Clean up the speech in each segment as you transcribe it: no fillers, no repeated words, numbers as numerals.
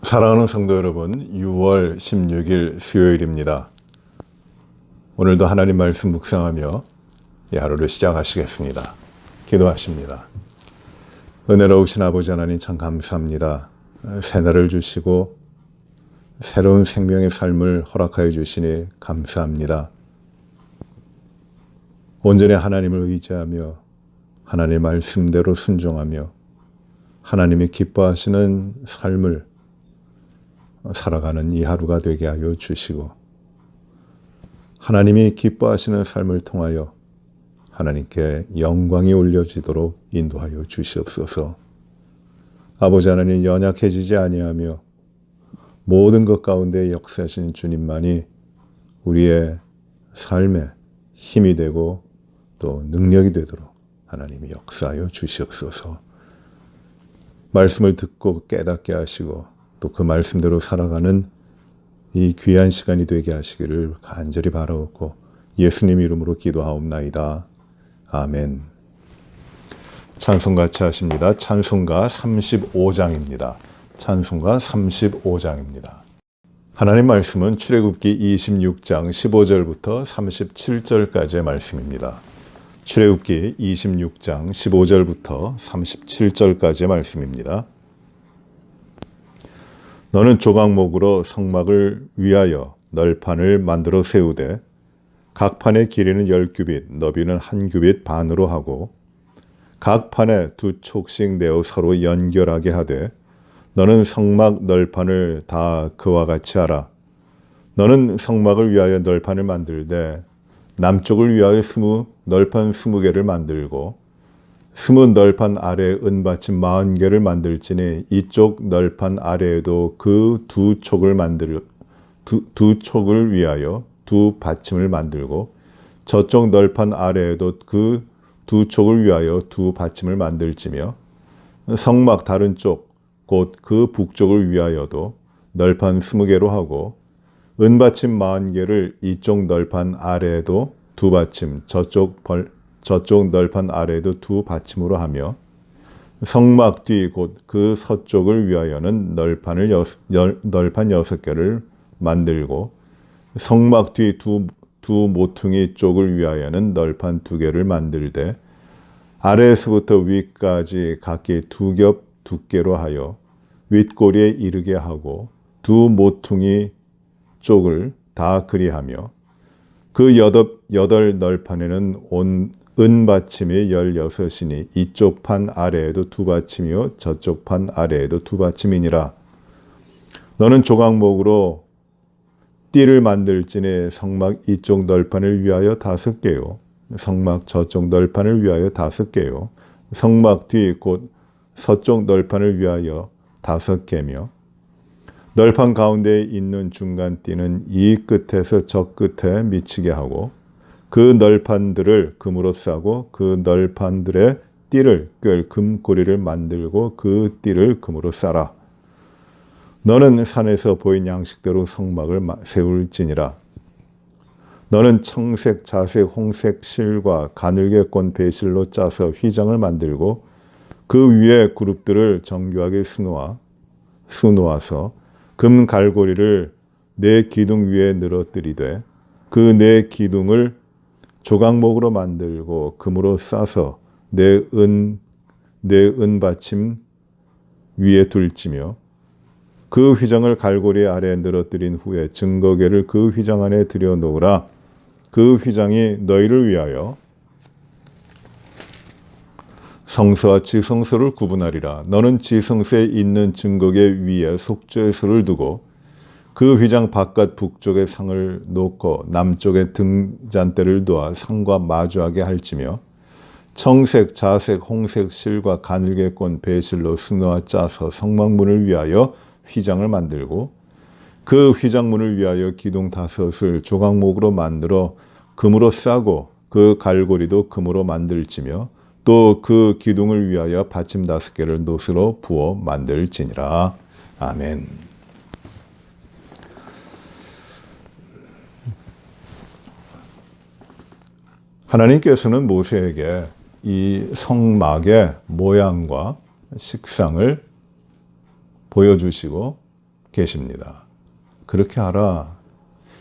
사랑하는 성도 여러분, 6월 16일 수요일입니다. 오늘도 하나님 말씀 묵상하며 이 하루를 시작하시겠습니다. 기도하십니다. 은혜로우신 아버지 하나님 참 감사합니다. 새날을 주시고 새로운 생명의 삶을 허락하여 주시니 감사합니다. 온전히 하나님을 의지하며 하나님의 말씀대로 순종하며 하나님이 기뻐하시는 삶을 살아가는 이 하루가 되게 하여 주시고, 하나님이 기뻐하시는 삶을 통하여 하나님께 영광이 올려지도록 인도하여 주시옵소서. 아버지 하나님, 연약해지지 아니하며 모든 것 가운데 역사하신 주님만이 우리의 삶에 힘이 되고 또 능력이 되도록 하나님이 역사하여 주시옵소서. 말씀을 듣고 깨닫게 하시고 또 그 말씀대로 살아가는 이 귀한 시간이 되게 하시기를 간절히 바라옵고 예수님 이름으로 기도하옵나이다. 아멘. 찬송 같이 하십니다. 찬송가 35장입니다. 찬송가 35장입니다. 하나님 말씀은 출애굽기 26장 15절부터 37절까지의 말씀입니다. 출애굽기 26장 15절부터 37절까지의 말씀입니다. 너는 조각목으로 성막을 위하여 널판을 만들어 세우되 각 판의 길이는 10규빗, 너비는 1규빗 반으로 하고 각 판에 2촉씩 내어 서로 연결하게 하되 너는 성막 널판을 다 그와 같이 하라. 너는 성막을 위하여 널판을 만들되 남쪽을 위하여 널판 20개를 만들고 20널판 아래에 은받침 40개를 만들지니 이쪽 널판 아래에도 그 두 촉을 위하여 두 받침을 만들고 저쪽 널판 아래에도 그 두 촉을 위하여 두 받침을 만들지며 성막 다른 쪽 곧 그 북쪽을 위하여도 널판 20개로 하고 은받침 40개를 이쪽 널판 아래에도 두 받침 저쪽 널판 아래에도 두 받침으로 하며 성막 뒤 곧 그 서쪽을 위하여는 널판 6개를 만들고 성막 뒤 두 모퉁이 쪽을 위하여는 널판 2개를 만들되 아래에서부터 위까지 각기 2겹 두께로 하여 윗꼬리에 이르게 하고 두 모퉁이 쪽을 다 그리하며 그 8 널판에는 온 은받침이 16이니 이쪽 판 아래에도 두 받침이요 저쪽 판 아래에도 두 받침이니라. 너는 조각목으로 띠를 만들지니 성막 이쪽 널판을 위하여 5개요 성막 저쪽 널판을 위하여 5개요 성막 뒤 곧 서쪽 널판을 위하여 5개며 널판 가운데에 있는 중간 띠는 이 끝에서 저 끝에 미치게 하고 그 널판들을 금으로 싸고 그 널판들의 띠를 꿰 금고리를 만들고 그 띠를 금으로 싸라. 너는 산에서 보인 양식대로 성막을 세울지니라. 너는 청색, 자색, 홍색 실과 가늘게 꼰 배실로 짜서 휘장을 만들고 그 위에 그룹들을 정교하게 수놓아서 금 갈고리를 네 기둥 위에 늘어뜨리되 그 네 기둥을 조각목으로 만들고 금으로 싸서 네 은받침 위에 둘지며 그 휘장을 갈고리 아래에 늘어뜨린 후에 증거궤를 그 휘장 안에 들여놓으라. 그 휘장이 너희를 위하여 성소와 지성소를 구분하리라. 너는 지성소에 있는 증거궤 위에 속죄소를 두고 그 휘장 바깥 북쪽에 상을 놓고 남쪽에 등잔대를 두어 상과 마주하게 할지며 청색, 자색, 홍색 실과 가늘게 꼰 배실로 수놓아 짜서 성막문을 위하여 휘장을 만들고 그 휘장문을 위하여 기둥 5을 조각목으로 만들어 금으로 싸고 그 갈고리도 금으로 만들지며 또 그 기둥을 위하여 받침 5개를 노스로 부어 만들지니라. 아멘. 하나님께서는 모세에게 이 성막의 모양과 식상을 보여주시고 계십니다. 그렇게 하라.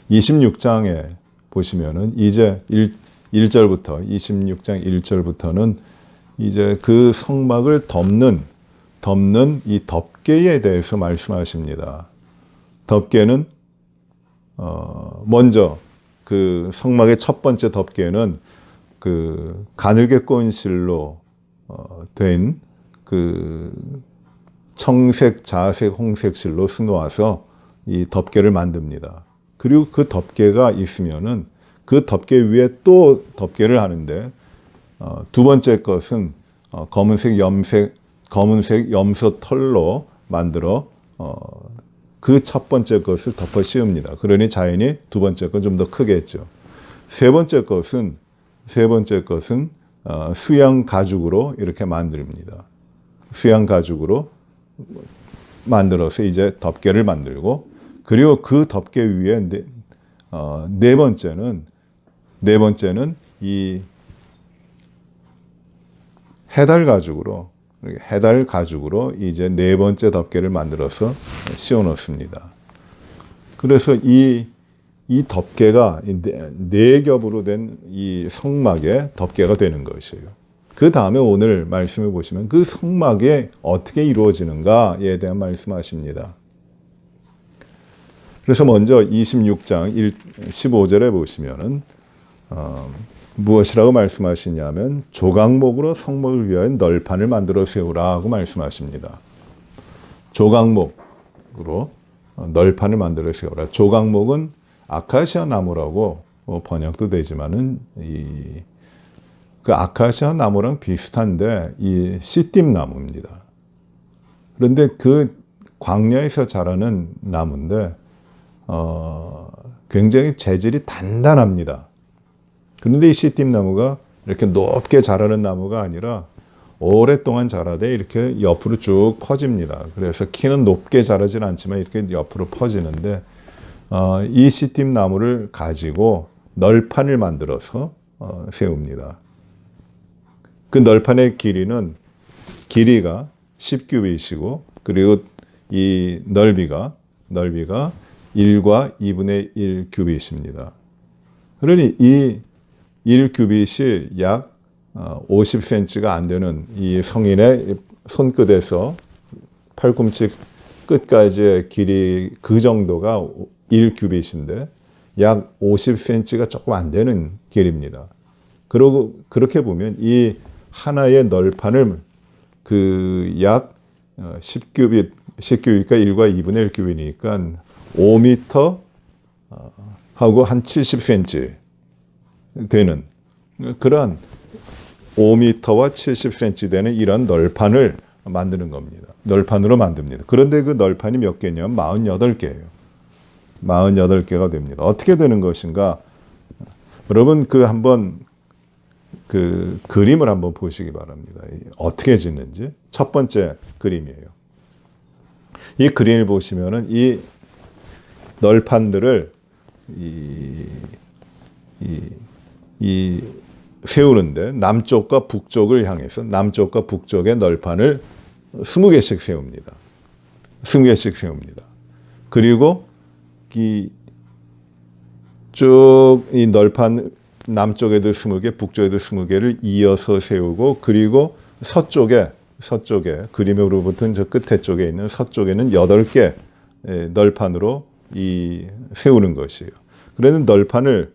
26장에 보시면은 이제 1절부터 26장 1절부터는 이제 그 성막을 덮는 이 덮개에 대해서 말씀하십니다. 덮개는 먼저 그 성막의 첫 번째 덮개는 그 가늘게 꼬인 실로 된 그 청색, 자색, 홍색 실로 수놓아서 이 덮개를 만듭니다. 그리고 그 덮개가 있으면은 그 덮개 위에 또 덮개를 하는데 두 번째 것은 검은색 염소 털로 만들어 그 첫 번째 것을 덮어 씌웁니다. 그러니 자연히 두 번째 건 좀 더 크겠죠. 세 번째 것은 수양 가죽으로 이렇게 만듭니다. 수양 가죽으로 만들어서 이제 덮개를 만들고, 그리고 그 덮개 위에 네 번째는 이 해달 가죽으로 이제 네 번째 덮개를 만들어서 씌워 놓습니다. 그래서 이 덮개가 네 겹으로 된 이 성막의 덮개가 되는 것이에요. 그 다음에 오늘 말씀을 보시면 그 성막이 어떻게 이루어지는가에 대한 말씀하십니다. 그래서 먼저 26장 15절에 보시면은 무엇이라고 말씀하시냐면 조각목으로 성막을 위하여 널판을 만들어 세우라고 말씀하십니다. 조각목으로 널판을 만들어 세우라. 조각목은 아카시아 나무라고 번역도 되지만은 그 아카시아 나무랑 비슷한데 이 씨띠 나무입니다. 그런데 그 광야에서 자라는 나무인데 굉장히 재질이 단단합니다. 그런데 이 씨띠 나무가 이렇게 높게 자라는 나무가 아니라 오랫동안 자라되 이렇게 옆으로 쭉 퍼집니다. 그래서 키는 높게 자라진 않지만 이렇게 옆으로 퍼지는데 이 씨띠 나무를 가지고 널판을 만들어서 세웁니다. 그 널판의 길이가 10규빗이고 그리고 이 넓이가 1과 2분의 1 규빗입니다. 그러니 이 1규빗이 약 50cm가 안 되는 이 성인의 손끝에서 팔꿈치 끝까지의 길이 그 정도가 1규빗인데 약 50cm가 조금 안 되는 길입니다. 그러고 그렇게 보면 이 하나의 널판을 그 약 10규빗, 10규빗과 1과 2분의 1 규빗이니까 5m 하고 한 70cm 되는 그런 5m와 70cm 되는 이런 널판을 만드는 겁니다. 널판으로 만듭니다. 그런데 그 널판이 몇 개냐면 48개예요. 48개가 됩니다. 어떻게 되는 것인가? 여러분 한번 그 그림을 한번 보시기 바랍니다. 어떻게 짓는지. 첫 번째 그림이에요. 이 그림을 보시면은 이 널판들을 세우는데 남쪽과 북쪽을 향해서 남쪽과 북쪽의 널판을 20개씩 세웁니다. 20개씩 세웁니다. 그리고 쭉 이 널판 남쪽에도 20개, 북쪽에도 20개를 이어서 세우고 그리고 서쪽에 그림으로부터는 저 끝에 쪽에 있는 서쪽에는 8개 널판으로 세우는 것이에요. 그래서 널판을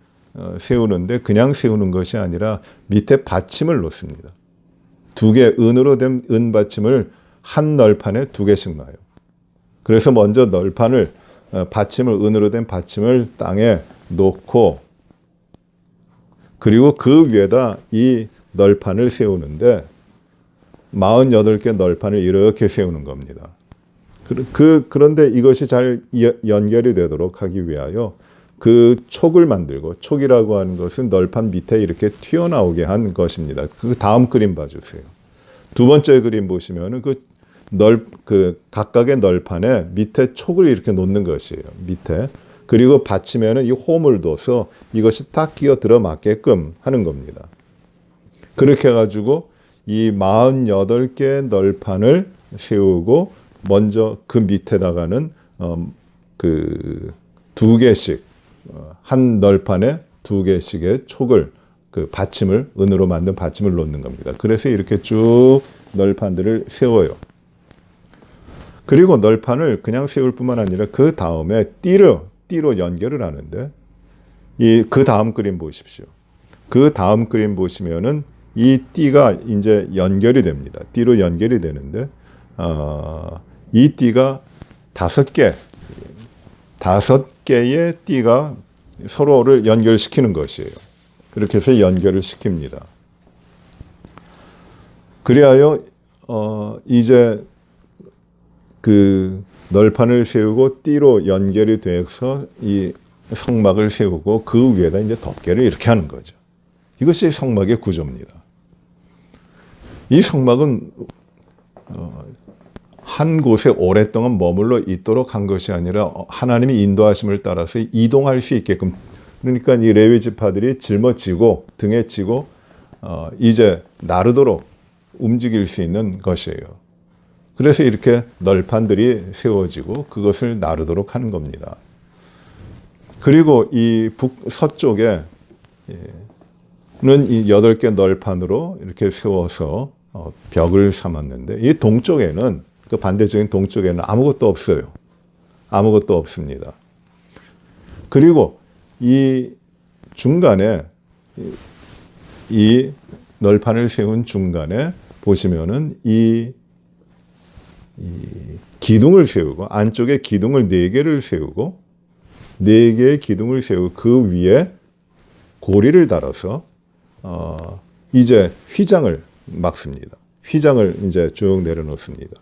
세우는데 그냥 세우는 것이 아니라 밑에 받침을 놓습니다. 2개 은으로 된 은 받침을 한 널판에 2개씩 놔요. 그래서 먼저 은으로 된 받침을 땅에 놓고 그리고 그 위에다 이 널판을 세우는데 48개 널판을 이렇게 세우는 겁니다. 그런데 이것이 잘 연결이 되도록 하기 위하여 그 촉을 만들고, 촉이라고 하는 것은 널판 밑에 이렇게 튀어나오게 한 것입니다. 그 다음 그림 봐주세요. 두 번째 그림 보시면은 각각의 널판에 밑에 촉을 이렇게 놓는 것이에요. 밑에. 그리고 받치면은 이 홈을 둬서 이것이 딱 끼어 들어맞게끔 하는 겁니다. 그렇게 해가지고 이 48개 널판을 세우고 먼저 그 밑에다가는 그 두 개씩 한 널판에 두 개씩의 촉을 그 받침을 은으로 만든 받침을 놓는 겁니다. 그래서 이렇게 쭉 널판들을 세워요. 그리고 널판을 그냥 세울 뿐만 아니라 그 다음에 띠로 연결을 하는데 그 다음 그림 보십시오. 그 다음 그림 보시면은 이 띠가 이제 연결이 됩니다. 띠로 연결이 되는데 이 띠가 다섯 개의 띠가 서로를 연결시키는 것이에요. 그렇게 해서 연결을 시킵니다. 그리하여 이제 그 널판을 세우고 띠로 연결이 돼서 이 성막을 세우고 그 위에다 이제 덮개를 이렇게 하는 거죠. 이것이 성막의 구조입니다. 이 성막은 한 곳에 오랫동안 머물러 있도록 한 것이 아니라 하나님이 인도하심을 따라서 이동할 수 있게끔, 그러니까 이 레위 지파들이 짊어지고 등에 지고 이제 나르도록 움직일 수 있는 것이에요. 그래서 이렇게 널판들이 세워지고 그것을 나르도록 하는 겁니다. 그리고 이 서쪽에는 이 8개 널판으로 이렇게 세워서 벽을 삼았는데, 이 동쪽에는, 그 반대쪽인 동쪽에는 아무것도 없어요. 아무것도 없습니다. 그리고 이 중간에 이 널판을 세운 중간에 보시면은 이 기둥을 세우고, 안쪽에 기둥을 4개를 세우고 4개의 기둥을 세우고 그 위에 고리를 달아서 이제 휘장을 막습니다. 휘장을 이제 쭉 내려놓습니다.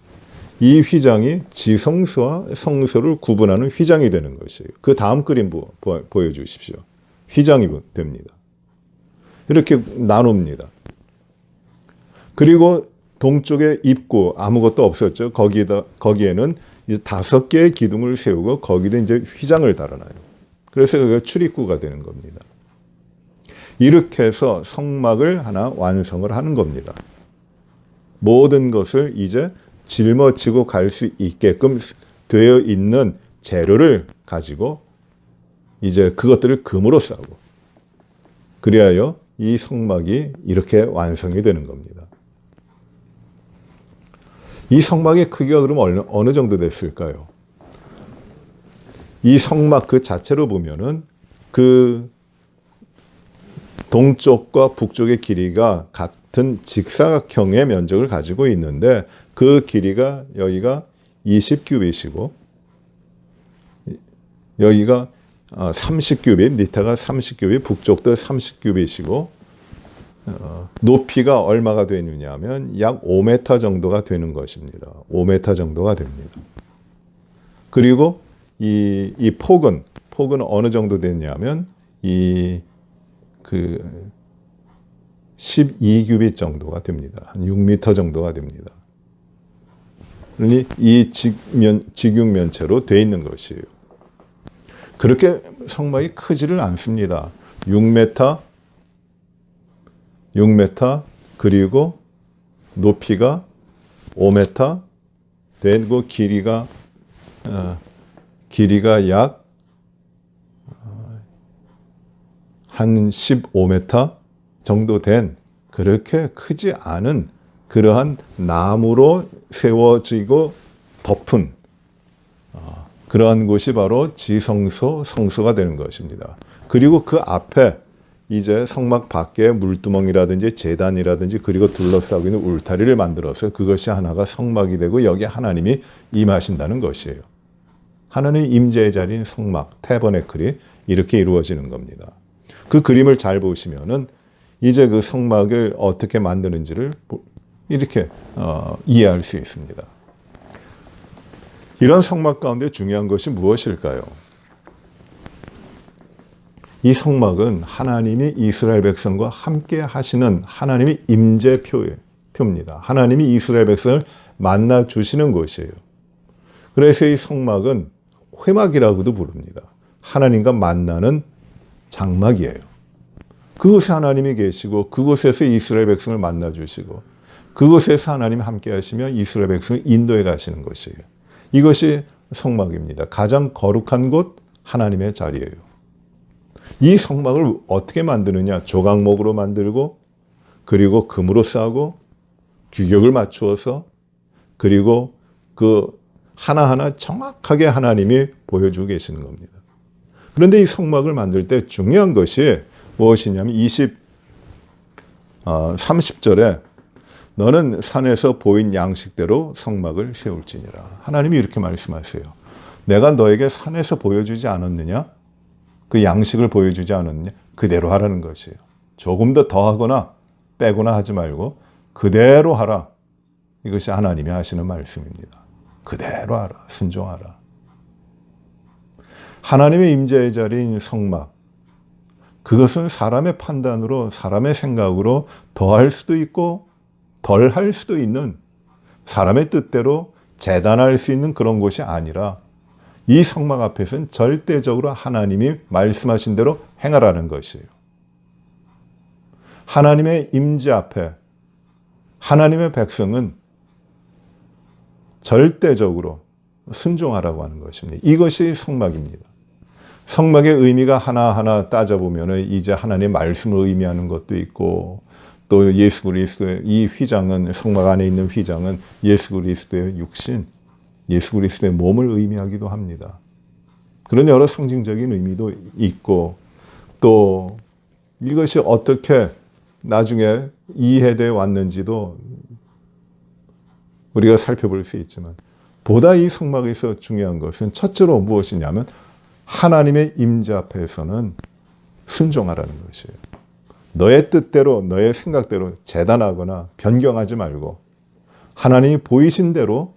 이 휘장이 지성소와 성소를 구분하는 휘장이 되는 것이에요. 그 다음 그림 보여주십시오. 휘장이 됩니다. 이렇게 나눕니다. 그리고 동쪽의 입구 아무것도 없었죠. 거기에는 이제 5개의 기둥을 세우고 거기다 이제 휘장을 달아놔요. 그래서 그게 출입구가 되는 겁니다. 이렇게 해서 성막을 하나 완성을 하는 겁니다. 모든 것을 이제 짊어지고 갈 수 있게끔 되어 있는 재료를 가지고 이제 그것들을 금으로 싸고, 그리하여 이 성막이 이렇게 완성이 되는 겁니다. 이 성막의 크기가 그럼 어느 정도 됐을까요? 이 성막 그 자체로 보면은 그 동쪽과 북쪽의 길이가 같은 직사각형의 면적을 가지고 있는데, 그 길이가 여기가 20규빗이고 여기가 30규빗, 밑에가 30규빗, 북쪽도 30규빗이고 높이가 얼마가 되느냐면 약 5m 정도가 되는 것입니다. 5m 정도가 됩니다. 그리고 이 폭은 어느 정도 되냐면 그 12규빗 정도가 됩니다. 한 6m 정도가 됩니다. 그러니 이 직육면체로 되어 있는 것이에요. 그렇게 성막이 크지를 않습니다. 6m 그리고 높이가 5m 되고 길이가 약 한 15m 정도 된, 그렇게 크지 않은 그러한 나무로 세워지고 덮은 그러한 곳이 바로 지성소, 성소가 되는 것입니다. 그리고 그 앞에 이제 성막 밖에 물두멍이라든지 제단이라든지 그리고 둘러싸고 있는 울타리를 만들어서 그것이 하나가 성막이 되고 여기에 하나님이 임하신다는 것이에요. 하나님의 임재의 자리인 성막, 태버네클이 이렇게 이루어지는 겁니다. 그 그림을 잘 보시면은 이제 그 성막을 어떻게 만드는지를 이렇게 이해할 수 있습니다. 이런 성막 가운데 중요한 것이 무엇일까요? 이 성막은 하나님이 이스라엘 백성과 함께 하시는 하나님의 임재표입니다. 하나님이 이스라엘 백성을 만나 주시는 곳이에요. 그래서 이 성막은 회막이라고도 부릅니다. 하나님과 만나는 장막이에요. 그곳에 하나님이 계시고 그곳에서 이스라엘 백성을 만나 주시고 그곳에서 하나님이 함께 하시며 이스라엘 백성을 인도해 가시는 것이에요. 이것이 성막입니다. 가장 거룩한 곳 하나님의 자리예요. 이 성막을 어떻게 만드느냐? 조각목으로 만들고 그리고 금으로 싸고 규격을 맞추어서 그리고 그 하나하나 정확하게 하나님이 보여주고 계시는 겁니다. 그런데 이 성막을 만들 때 중요한 것이 무엇이냐면 30절에 너는 산에서 보인 양식대로 성막을 세울지니라. 하나님이 이렇게 말씀하세요. 내가 너에게 산에서 보여주지 않았느냐? 그 양식을 보여주지 않았느냐? 그대로 하라는 것이에요. 조금 더 더하거나 빼거나 하지 말고 그대로 하라. 이것이 하나님이 하시는 말씀입니다. 그대로 하라. 순종하라. 하나님의 임재의 자리인 성막. 그것은 사람의 판단으로 사람의 생각으로 더할 수도 있고 덜할 수도 있는 사람의 뜻대로 재단할 수 있는 그런 곳이 아니라 이 성막 앞에서는 절대적으로 하나님이 말씀하신 대로 행하라는 것이에요. 하나님의 임재 앞에 하나님의 백성은 절대적으로 순종하라고 하는 것입니다. 이것이 성막입니다. 성막의 의미가 하나하나 따져보면 이제 하나님의 말씀을 의미하는 것도 있고 또 예수 그리스도의 이 휘장은 성막 안에 있는 휘장은 예수 그리스도의 육신, 예수 그리스도의 몸을 의미하기도 합니다. 그런 여러 상징적인 의미도 있고 또 이것이 어떻게 나중에 이해되어 왔는지도 우리가 살펴볼 수 있지만 보다 이 성막에서 중요한 것은 첫째로 무엇이냐면 하나님의 임재 앞에서는 순종하라는 것이에요. 너의 뜻대로 너의 생각대로 재단하거나 변경하지 말고 하나님이 보이신 대로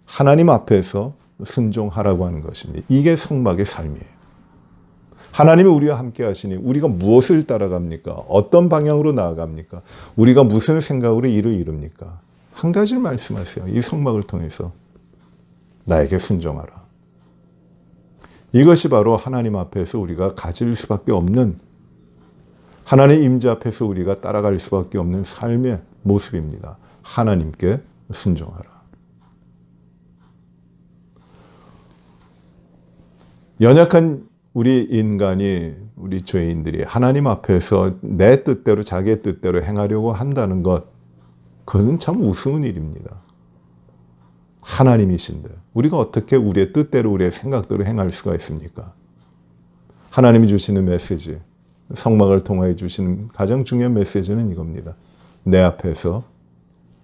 하나님 앞에서 순종하라고 하는 것입니다. 이게 성막의 삶이에요. 하나님이 우리와 함께 하시니 우리가 무엇을 따라갑니까? 어떤 방향으로 나아갑니까? 우리가 무슨 생각으로 일을 이룹니까? 한 가지를 말씀하세요. 이 성막을 통해서 나에게 순종하라. 이것이 바로 하나님 앞에서 우리가 가질 수밖에 없는 하나님 임재 앞에서 우리가 따라갈 수밖에 없는 삶의 모습입니다. 하나님께 순종하라. 연약한 우리 인간이 우리 죄인들이 하나님 앞에서 내 뜻대로 자기의 뜻대로 행하려고 한다는 것 그건 참 우스운 일입니다. 하나님이신데 우리가 어떻게 우리의 뜻대로 우리의 생각대로 행할 수가 있습니까? 하나님이 주시는 메시지 성막을 통하여 주시는 가장 중요한 메시지는 이겁니다. 내 앞에서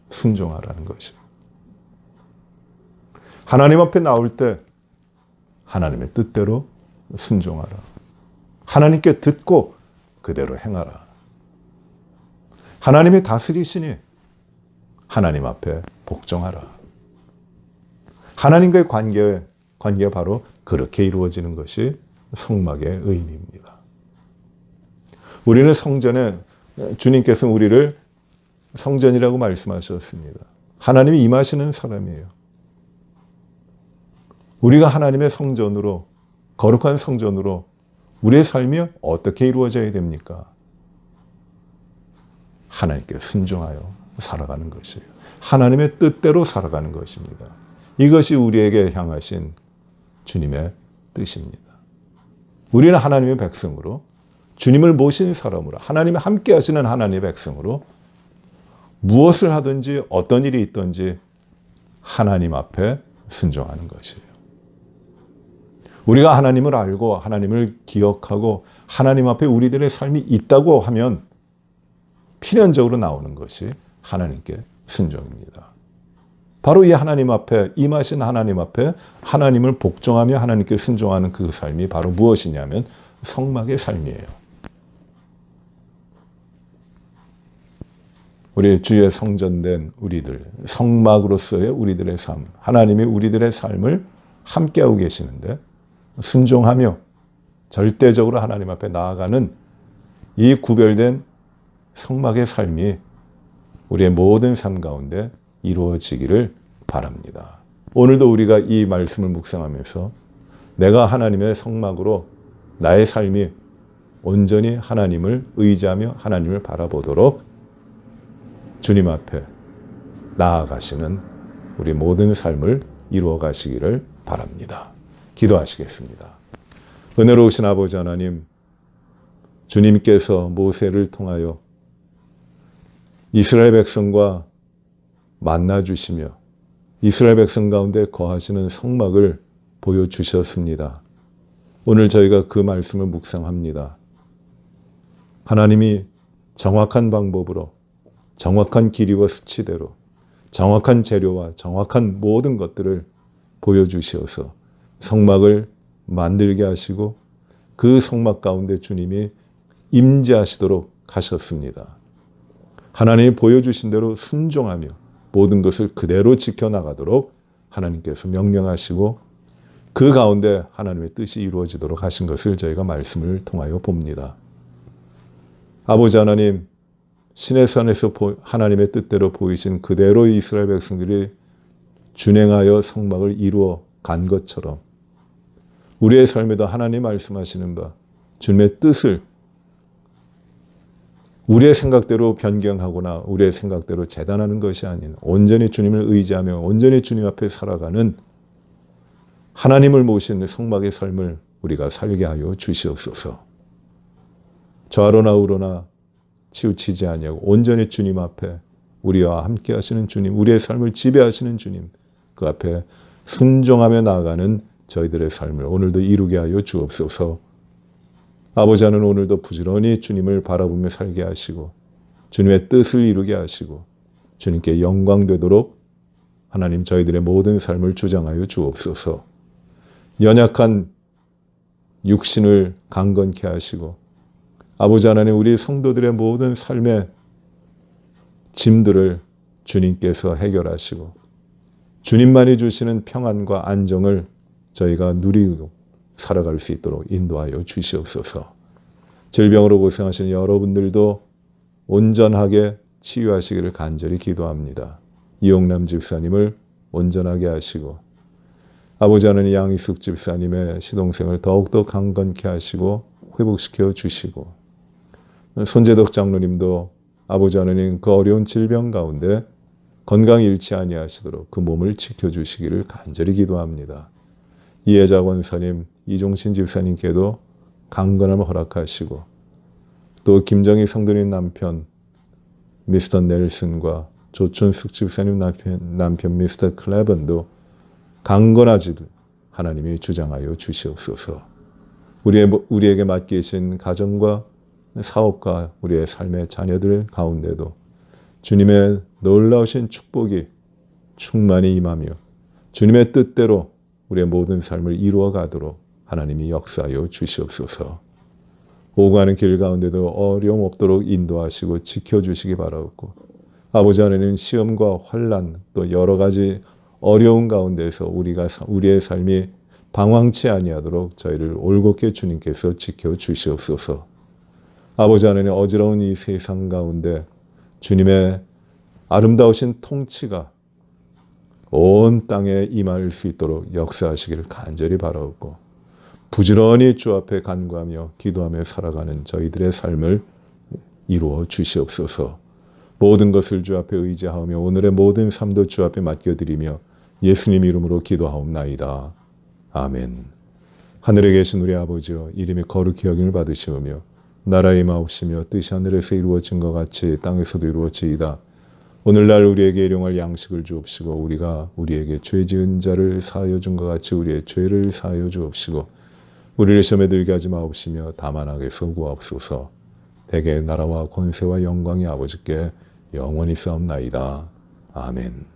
순종하라는 것이죠. 하나님 앞에 나올 때 하나님의 뜻대로 순종하라. 하나님께 듣고 그대로 행하라. 하나님이 다스리시니 하나님 앞에 복종하라. 하나님과의 관계가 바로 그렇게 이루어지는 것이 성막의 의미입니다. 우리는 성전에 주님께서 우리를 성전이라고 말씀하셨습니다. 하나님이 임하시는 사람이에요. 우리가 하나님의 성전으로 거룩한 성전으로 우리의 삶이 어떻게 이루어져야 됩니까? 하나님께 순종하여 살아가는 것이에요. 하나님의 뜻대로 살아가는 것입니다. 이것이 우리에게 향하신 주님의 뜻입니다. 우리는 하나님의 백성으로 주님을 모신 사람으로 하나님이 함께 하시는 하나님의 백성으로 무엇을 하든지 어떤 일이 있든지 하나님 앞에 순종하는 것이에요. 우리가 하나님을 알고 하나님을 기억하고 하나님 앞에 우리들의 삶이 있다고 하면 필연적으로 나오는 것이 하나님께 순종입니다. 바로 이 하나님 앞에 임하신 하나님 앞에 하나님을 복종하며 하나님께 순종하는 그 삶이 바로 무엇이냐면 성막의 삶이에요. 우리 주의 성전된 우리들, 성막으로서의 우리들의 삶, 하나님이 우리들의 삶을 함께하고 계시는데 순종하며 절대적으로 하나님 앞에 나아가는 이 구별된 성막의 삶이 우리의 모든 삶 가운데 이루어지기를 바랍니다. 오늘도 우리가 이 말씀을 묵상하면서 내가 하나님의 성막으로 나의 삶이 온전히 하나님을 의지하며 하나님을 바라보도록 주님 앞에 나아가시는 우리 모든 삶을 이루어 가시기를 바랍니다. 기도하시겠습니다. 은혜로우신 아버지 하나님, 주님께서 모세를 통하여 이스라엘 백성과 만나 주시며 이스라엘 백성 가운데 거하시는 성막을 보여주셨습니다. 오늘 저희가 그 말씀을 묵상합니다. 하나님이 정확한 방법으로, 정확한 길이와 수치대로, 정확한 재료와 정확한 모든 것들을 보여주시어서 성막을 만들게 하시고 그 성막 가운데 주님이 임재하시도록 하셨습니다. 하나님이 보여주신 대로 순종하며 모든 것을 그대로 지켜나가도록 하나님께서 명령하시고 그 가운데 하나님의 뜻이 이루어지도록 하신 것을 저희가 말씀을 통하여 봅니다. 아버지 하나님, 시내산에서 하나님의 뜻대로 보이신 그대로 이스라엘 백성들이 준행하여 성막을 이루어 간 것처럼 우리의 삶에도 하나님 말씀하시는 바 주님의 뜻을 우리의 생각대로 변경하거나 우리의 생각대로 재단하는 것이 아닌 온전히 주님을 의지하며 온전히 주님 앞에 살아가는 하나님을 모신 성막의 삶을 우리가 살게 하여 주시옵소서. 좌로나 우로나 치우치지 아니하고 온전히 주님 앞에 우리와 함께 하시는 주님, 우리의 삶을 지배하시는 주님, 그 앞에 순종하며 나아가는 저희들의 삶을 오늘도 이루게 하여 주옵소서. 아버지 하나님, 오늘도 부지런히 주님을 바라보며 살게 하시고 주님의 뜻을 이루게 하시고 주님께 영광 되도록 하나님 저희들의 모든 삶을 주장하여 주옵소서. 연약한 육신을 강건케 하시고 아버지 하나님, 우리 성도들의 모든 삶의 짐들을 주님께서 해결하시고 주님만이 주시는 평안과 안정을 저희가 누리고 살아갈 수 있도록 인도하여 주시옵소서. 질병으로 고생하시는 여러분들도 온전하게 치유하시기를 간절히 기도합니다. 이용남 집사님을 온전하게 하시고 아버지 하나님, 양희숙 집사님의 시동생을 더욱더 강건케 하시고 회복시켜 주시고 손재덕 장로님도 아버지 하나님 그 어려운 질병 가운데 건강 잃지 아니하시도록 그 몸을 지켜주시기를 간절히 기도합니다. 이혜자 권사님, 이종신 집사님께도 강건함을 허락하시고 또 김정희 성도님 남편 미스터 넬슨과 조춘숙 집사님 남편 미스터 클레번도 강건하지도 하나님이 주장하여 주시옵소서. 우리에게 맡기신 가정과 사업과 우리의 삶의 자녀들 가운데도 주님의 놀라우신 축복이 충만히 임하며 주님의 뜻대로 우리의 모든 삶을 이루어 가도록 하나님이 역사하여 주시옵소서. 오가는 길 가운데도 어려움 없도록 인도하시고 지켜주시기 바라옵고 아버지 하나님, 시험과 환난 또 여러 가지 어려운 가운데서 우리의 삶이 방황치 아니하도록 저희를 올곧게 주님께서 지켜주시옵소서. 아버지 하나님, 어지러운 이 세상 가운데 주님의 아름다우신 통치가 온 땅에 임할 수 있도록 역사하시기를 간절히 바라옵고 부지런히 주 앞에 간구하며 기도하며 살아가는 저희들의 삶을 이루어 주시옵소서. 모든 것을 주 앞에 의지하며 오늘의 모든 삶도 주 앞에 맡겨드리며 예수님 이름으로 기도하옵나이다. 아멘. 하늘에 계신 우리 아버지여, 이름이 거룩히 여김을 받으시오며 나라의 마옵시며 뜻이 하늘에서 이루어진 것 같이 땅에서도 이루어지이다. 오늘날 우리에게 일용할 양식을 주옵시고 우리가 우리에게 죄 지은 자를 사하여 준 것 같이 우리의 죄를 사하여 주옵시고 우리를 시험에 들게 하지 마옵시며 다만 악에서 구하옵소서. 대개 나라와 권세와 영광이 아버지께 영원히 싸움나이다. 아멘.